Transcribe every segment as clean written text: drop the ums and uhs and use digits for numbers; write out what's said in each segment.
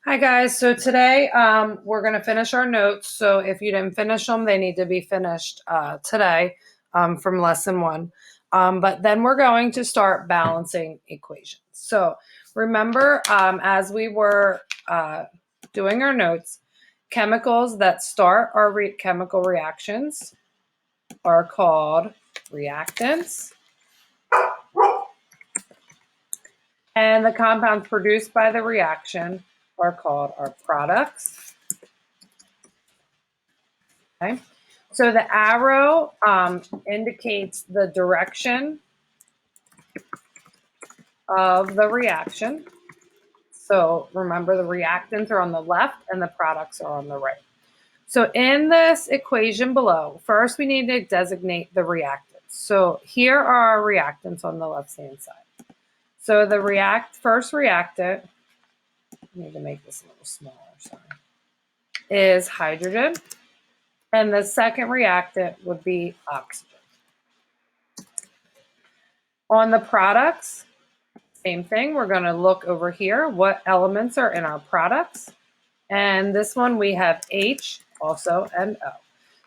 Hi guys, so today we're going to finish our notes. So if you didn't finish them, they need to be finished today from lesson one. But then we're going to start balancing equations. So remember, as we were doing our notes, chemicals that start our chemical reactions are called reactants. And the compounds produced by the reaction are called our products. Okay. So the arrow indicates the direction of the reaction. So remember, the reactants are on the left and the products are on the right. So in this equation below, first we need to designate the reactants. So here are our reactants on the left-hand side. So the first reactant, I need to make this a little smaller, sorry, is hydrogen. And the second reactant would be oxygen. On the products, same thing. We're going to look over here what elements are in our products. And this one we have H also and O.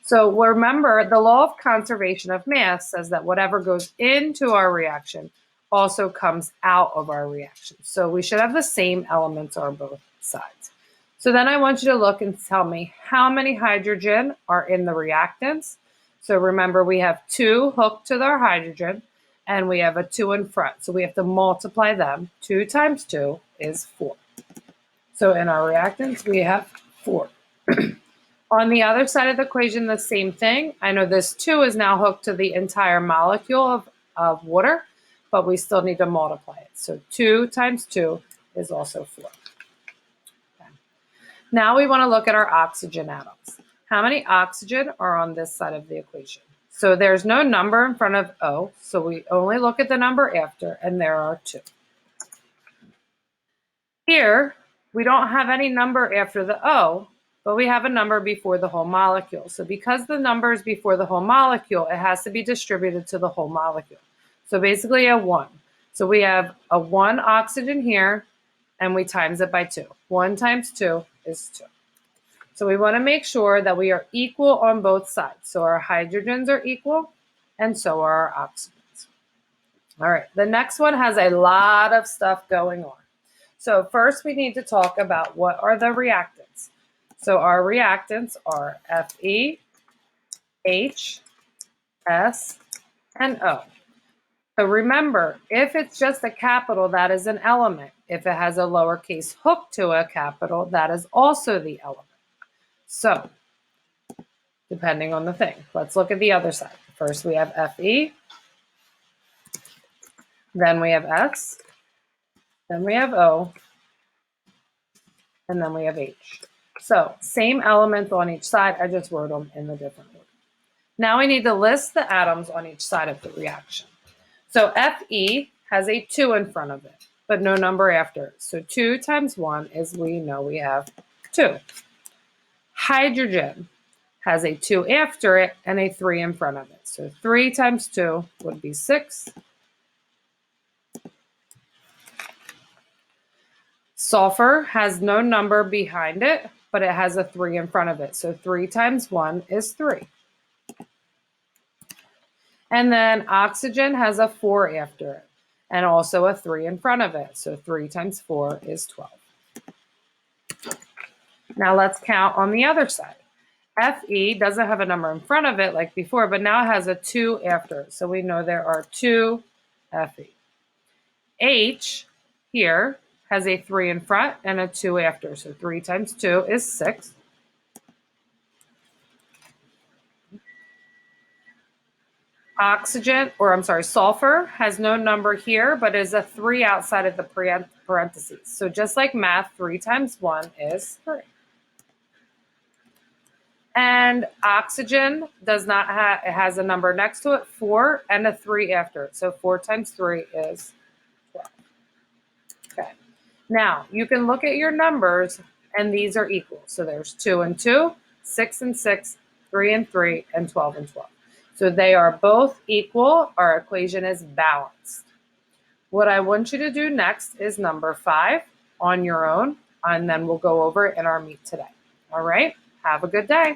So remember, the law of conservation of mass says that whatever goes into our reaction also comes out of our reaction. So we should have the same elements on both sides. So then I want you to look and tell me how many hydrogen are in the reactants. So remember, we have 2 hooked to our hydrogen and we have a 2 in front. So we have to multiply them. 2 times 2 is 4. So in our reactants, we have 4. On the other side of the equation, the same thing. I know this 2 is now hooked to the entire molecule of water, but we still need to multiply it. So 2 times 2 is also 4. Okay. Now we want to look at our oxygen atoms. How many oxygen are on this side of the equation? So there's no number in front of O, so we only look at the number after, and there are 2. Here, we don't have any number after the O, but we have a number before the whole molecule. So because the number is before the whole molecule, it has to be distributed to the whole molecule. So basically a 1. So we have a 1 oxygen here, and we times it by 2. 1 times 2 is 2. So we want to make sure that we are equal on both sides. So our hydrogens are equal, and so are our oxygens. All right, the next one has a lot of stuff going on. So first we need to talk about what are the reactants. So our reactants are Fe, H, S, and O. So remember, if it's just a capital, that is an element. If it has a lowercase hook to a capital, that is also the element. So depending on the thing, let's look at the other side. First we have Fe, then we have S, then we have O, and then we have H. So same elements on each side, I just wrote them in the different order. Now we need to list the atoms on each side of the reaction. So Fe has a 2 in front of it, but no number after it. So 2 times 1 is, we know we have 2. Hydrogen has a 2 after it and a 3 in front of it. So 3 times 2 would be 6. Sulfur has no number behind it, but it has a 3 in front of it. So 3 times 1 is 3. And then oxygen has a 4 after it, and also a 3 in front of it. So 3 times 4 is 12. Now let's count on the other side. Fe doesn't have a number in front of it like before, but now it has a 2 after it. So we know there are 2 Fe. H here has a 3 in front and a 2 after. So 3 times 2 is 6. Sulfur has no number here, but is a 3 outside of the parentheses. So just like math, 3 times 1 is 3. And oxygen does not have, it has a number next to it, 4, and a 3 after it. So 4 times 3 is 12. Okay. Now, you can look at your numbers, and these are equal. So there's 2 and 2, 6 and 6, 3 and 3, and 12 and 12. So they are both equal. Our equation is balanced. What I want you to do next is number 5 on your own. and then we'll go over it in our meet today. All right, have a good day.